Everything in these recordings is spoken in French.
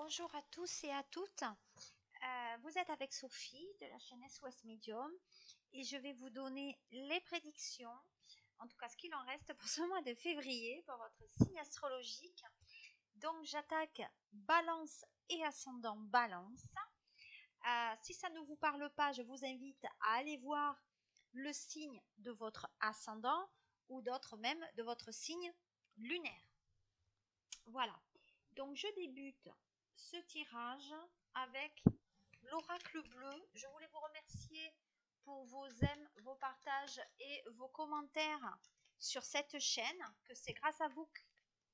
Bonjour à tous et à toutes. Vous êtes avec Sophie de la chaîne SOS Medium et je vais vous donner les prédictions, en tout cas ce qu'il en reste pour ce mois de février pour votre signe astrologique. Donc j'attaque Balance et ascendant Balance. Si ça ne vous parle pas, je vous invite à aller voir le signe de votre ascendant ou d'autres même de votre signe lunaire. Voilà, donc je débute ce tirage avec l'oracle bleu. Je voulais vous remercier pour vos aimes, vos partages et vos commentaires sur cette chaîne, que c'est grâce à vous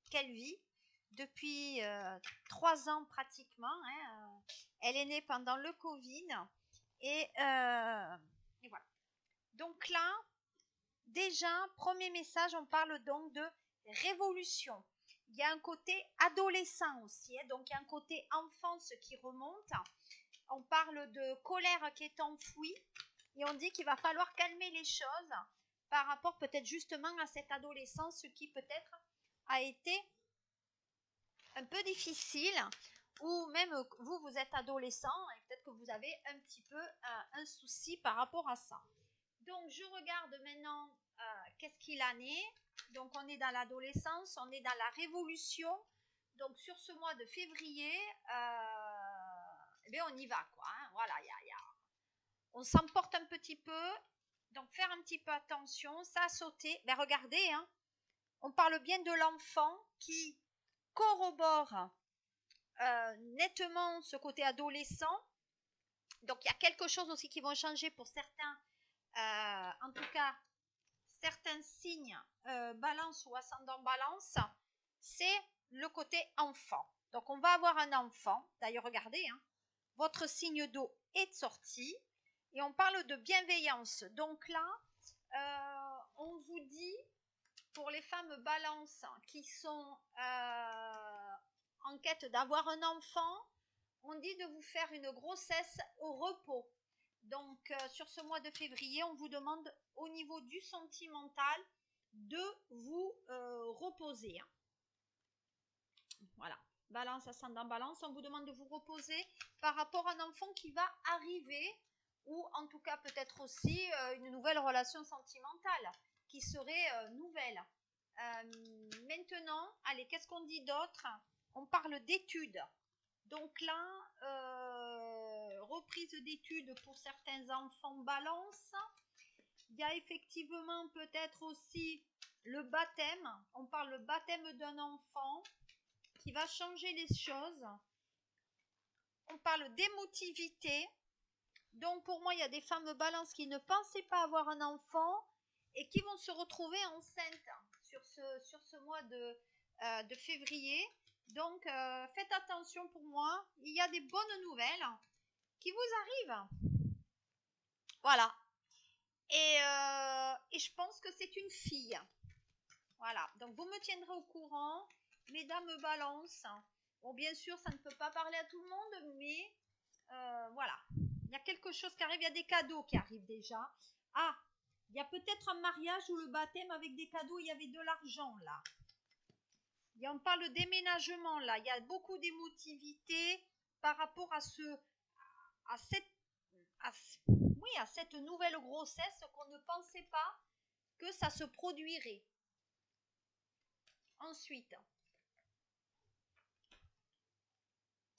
qu'elle vit depuis 3 ans pratiquement. Elle est née pendant le Covid et voilà. Donc là, déjà, premier message, on parle donc de révolution. Il y a un côté adolescent aussi, donc il y a un côté enfance qui remonte. On parle de colère qui est enfouie et on dit qu'il va falloir calmer les choses par rapport peut-être justement à cette adolescence qui peut-être a été un peu difficile, ou même vous êtes adolescent et peut-être que vous avez un petit peu un souci par rapport à ça. Donc je regarde maintenant qu'est-ce qu'il en est. Donc on est dans l'adolescence, on est dans la révolution. Donc sur ce mois de février, on y va quoi. Voilà, on s'emporte un petit peu. Donc faire un petit peu attention, ça a sauté. Regardez, on parle bien de l'enfant qui corrobore nettement ce côté adolescent. Donc il y a quelque chose aussi qui va changer pour certains. En tout cas, certains signes balance ou ascendant balance, c'est le côté enfant. Donc on va avoir un enfant, d'ailleurs regardez, votre signe d'eau est sorti, et on parle de bienveillance. Donc là, on vous dit, pour les femmes balance qui sont en quête d'avoir un enfant, on dit de vous faire une grossesse au repos. Donc sur ce mois de février, on vous demande au niveau du sentimental de vous reposer. Voilà, balance, ascendant balance, on vous demande de vous reposer par rapport à un enfant qui va arriver, ou en tout cas peut-être aussi une nouvelle relation sentimentale qui serait nouvelle. Maintenant, allez, qu'est-ce qu'on dit d'autre? On parle d'études. Donc là, reprise d'études pour certains enfants balance. Il y a effectivement peut-être aussi le baptême. On parle le baptême d'un enfant qui va changer les choses. On parle d'émotivité. Donc pour moi, il y a des femmes balance qui ne pensaient pas avoir un enfant et qui vont se retrouver enceintes sur ce mois de février. Donc faites attention pour moi, il y a des bonnes nouvelles qui vous arrivent. Voilà. Et je pense que c'est une fille. Voilà. Donc vous me tiendrez au courant, mesdames balance. Bon, bien sûr, ça ne peut pas parler à tout le monde, mais voilà. Il y a quelque chose qui arrive, il y a des cadeaux qui arrivent déjà. Ah, il y a peut-être un mariage ou le baptême avec des cadeaux, il y avait de l'argent là. On parle de déménagement là, il y a beaucoup d'émotivité par rapport à cette nouvelle grossesse qu'on ne pensait pas que ça se produirait. Ensuite,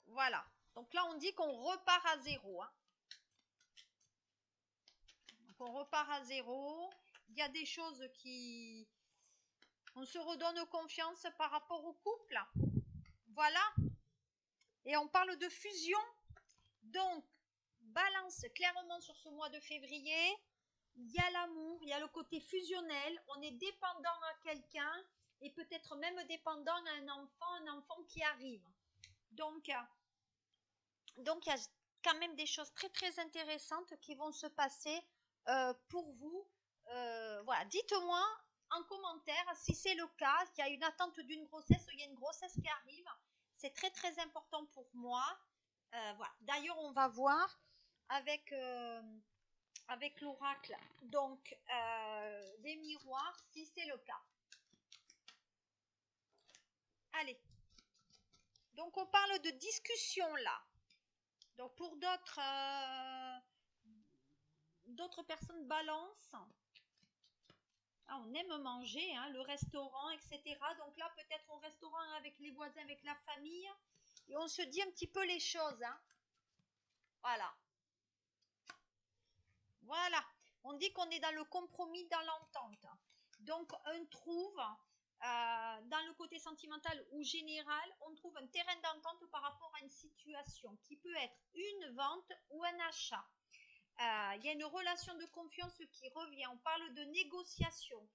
voilà. Donc là, on dit qu'on repart à zéro. Donc on repart à zéro. Il y a des choses qui... On se redonne confiance par rapport au couple. Voilà. Et on parle de fusion. Donc, balance clairement sur ce mois de février. Il y a l'amour, il y a le côté fusionnel. On est dépendant à quelqu'un et peut-être même dépendant à un enfant qui arrive. Donc il y a quand même des choses très très intéressantes qui vont se passer pour vous. Voilà, dites-moi en commentaire si c'est le cas, s'il y a une attente d'une grossesse ou il y a une grossesse qui arrive. C'est très très important pour moi. Voilà. D'ailleurs, on va voir avec l'oracle, donc des miroirs, si c'est le cas. Allez, Donc on parle de discussion là. Donc pour d'autres personnes balance, ah, on aime manger, hein, le restaurant, etc. Donc là peut-être au restaurant avec les voisins, avec la famille, et on se dit un petit peu les choses. Hein. Voilà. Voilà. On dit qu'on est dans le compromis, dans l'entente. Donc on trouve dans le côté sentimental ou général, on trouve un terrain d'entente par rapport à une situation qui peut être une vente ou un achat. Il y a une relation de confiance qui revient. On parle de négociation.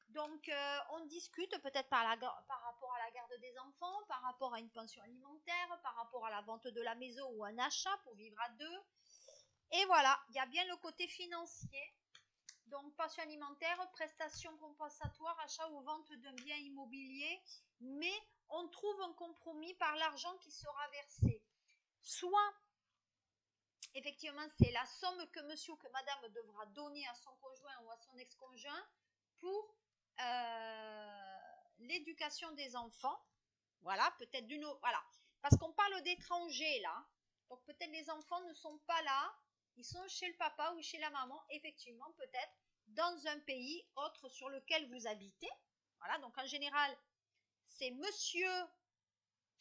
Donc, on discute peut-être par rapport à la garde des enfants, par rapport à une pension alimentaire, par rapport à la vente de la maison ou un achat pour vivre à deux. Et voilà, il y a bien le côté financier. Donc, pension alimentaire, prestation compensatoire, achat ou vente d'un bien immobilier. Mais on trouve un compromis par l'argent qui sera versé. Soit effectivement, c'est la somme que monsieur ou que madame devra donner à son conjoint ou à son ex-conjoint pour l'éducation des enfants. Voilà, peut-être d'une autre. Voilà. Parce qu'on parle d'étrangers là. Donc peut-être les enfants ne sont pas là. Ils sont chez le papa ou chez la maman, effectivement, peut-être dans un pays autre sur lequel vous habitez. Voilà, donc en général, c'est monsieur.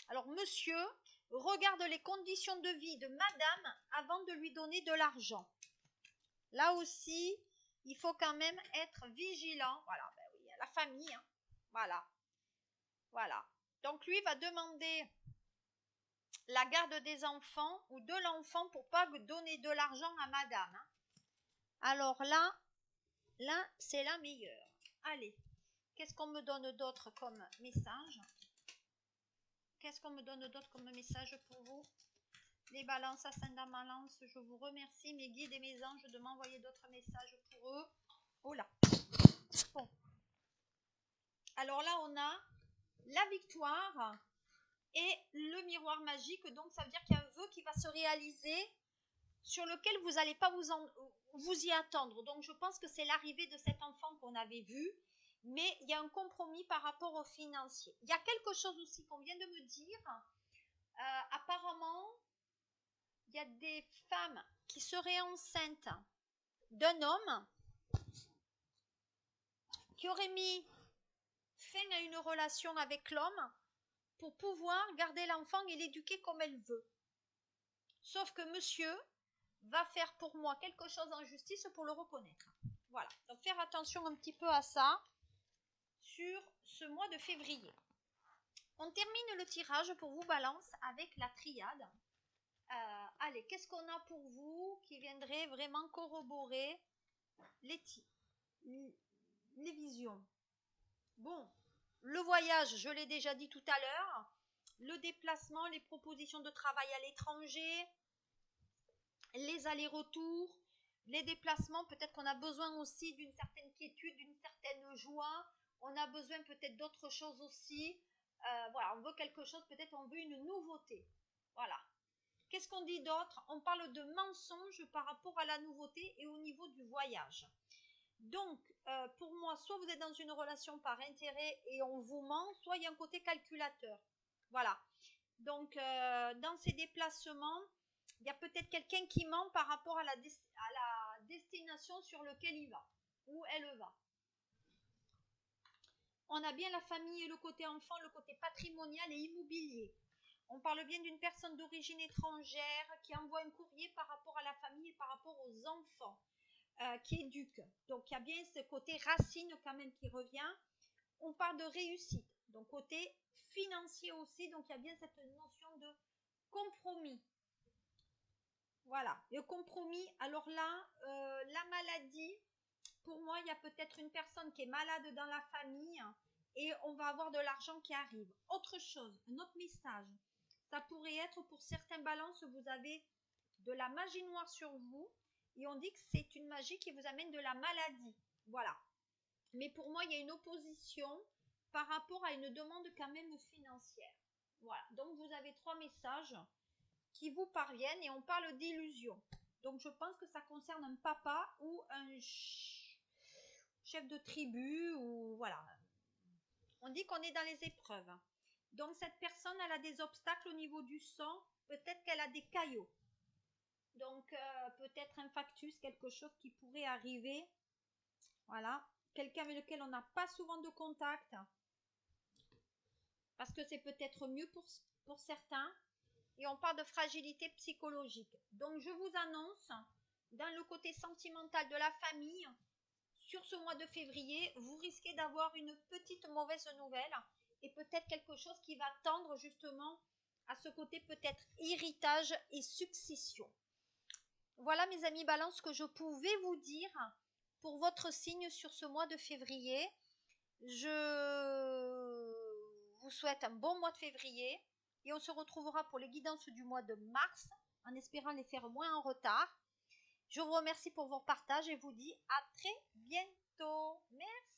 Alors monsieur regarde les conditions de vie de madame avant de lui donner de l'argent. Là aussi, il faut quand même être vigilant. Voilà, ben oui, la famille. Hein. Voilà. Voilà. Donc lui va demander la garde des enfants ou de l'enfant pour pas donner de l'argent à madame. Hein. Alors là, c'est la meilleure. Allez, qu'est-ce qu'on me donne d'autre comme message? Qu'est-ce qu'on me donne d'autre comme message pour vous? Les balances, ascendant balance, je vous remercie, mes guides et mes anges, de m'envoyer d'autres messages pour eux. Oh là. Bon. Alors là, on a la victoire et le miroir magique. Donc, ça veut dire qu'il y a un vœu qui va se réaliser sur lequel vous n'allez pas vous y attendre. Donc, je pense que c'est l'arrivée de cet enfant qu'on avait vu. Mais il y a un compromis par rapport au financier. Il y a quelque chose aussi qu'on vient de me dire. Apparemment, il y a des femmes qui seraient enceintes d'un homme qui aurait mis fin à une relation avec l'homme pour pouvoir garder l'enfant et l'éduquer comme elle veut. Sauf que monsieur va faire pour moi quelque chose en justice pour le reconnaître. Voilà, donc faire attention un petit peu à ça sur ce mois de février. On termine le tirage pour vous, Balance, avec la triade. Allez, qu'est-ce qu'on a pour vous qui viendrait vraiment corroborer les visions? Bon, le voyage, je l'ai déjà dit tout à l'heure. Le déplacement, les propositions de travail à l'étranger, les allers-retours, les déplacements, peut-être qu'on a besoin aussi d'une certaine quiétude, d'une certaine joie. On a besoin peut-être d'autres choses aussi. Voilà, on veut quelque chose, peut-être on veut une nouveauté. Voilà. Qu'est-ce qu'on dit d'autre? On parle de mensonges par rapport à la nouveauté et au niveau du voyage. Donc, pour moi, soit vous êtes dans une relation par intérêt et on vous ment, soit il y a un côté calculateur. Voilà. Donc, dans ces déplacements, il y a peut-être quelqu'un qui ment par rapport à la destination sur laquelle il va, où elle va. On a bien la famille et le côté enfant, le côté patrimonial et immobilier. On parle bien d'une personne d'origine étrangère qui envoie un courrier par rapport à la famille et par rapport aux enfants. Qui éduque. Donc il y a bien ce côté racine quand même qui revient. On parle de réussite, donc côté financier aussi, donc il y a bien cette notion de compromis. Voilà, le compromis, alors là, la maladie, pour moi, il y a peut-être une personne qui est malade dans la famille et on va avoir de l'argent qui arrive. Autre chose, un autre message, ça pourrait être pour certains balances, vous avez de la magie noire sur vous, et on dit que c'est une magie qui vous amène de la maladie. Voilà. Mais pour moi, il y a une opposition par rapport à une demande quand même financière. Voilà. Donc, vous avez 3 messages qui vous parviennent et on parle d'illusion. Donc, je pense que ça concerne un papa ou un chef de tribu ou voilà. On dit qu'on est dans les épreuves. Donc cette personne, elle a des obstacles au niveau du sang, peut-être qu'elle a des caillots. Donc peut-être un factus, quelque chose qui pourrait arriver. Voilà, quelqu'un avec lequel on n'a pas souvent de contact, parce que c'est peut-être mieux pour certains. Et on parle de fragilité psychologique. Donc je vous annonce, dans le côté sentimental de la famille, sur ce mois de février, vous risquez d'avoir une petite mauvaise nouvelle et peut-être quelque chose qui va tendre justement à ce côté peut-être héritage et succession. Voilà mes amis Balance ce que je pouvais vous dire pour votre signe sur ce mois de février. Je vous souhaite un bon mois de février et on se retrouvera pour les guidances du mois de mars en espérant les faire moins en retard. Je vous remercie pour vos partages et vous dis à très bientôt. Merci.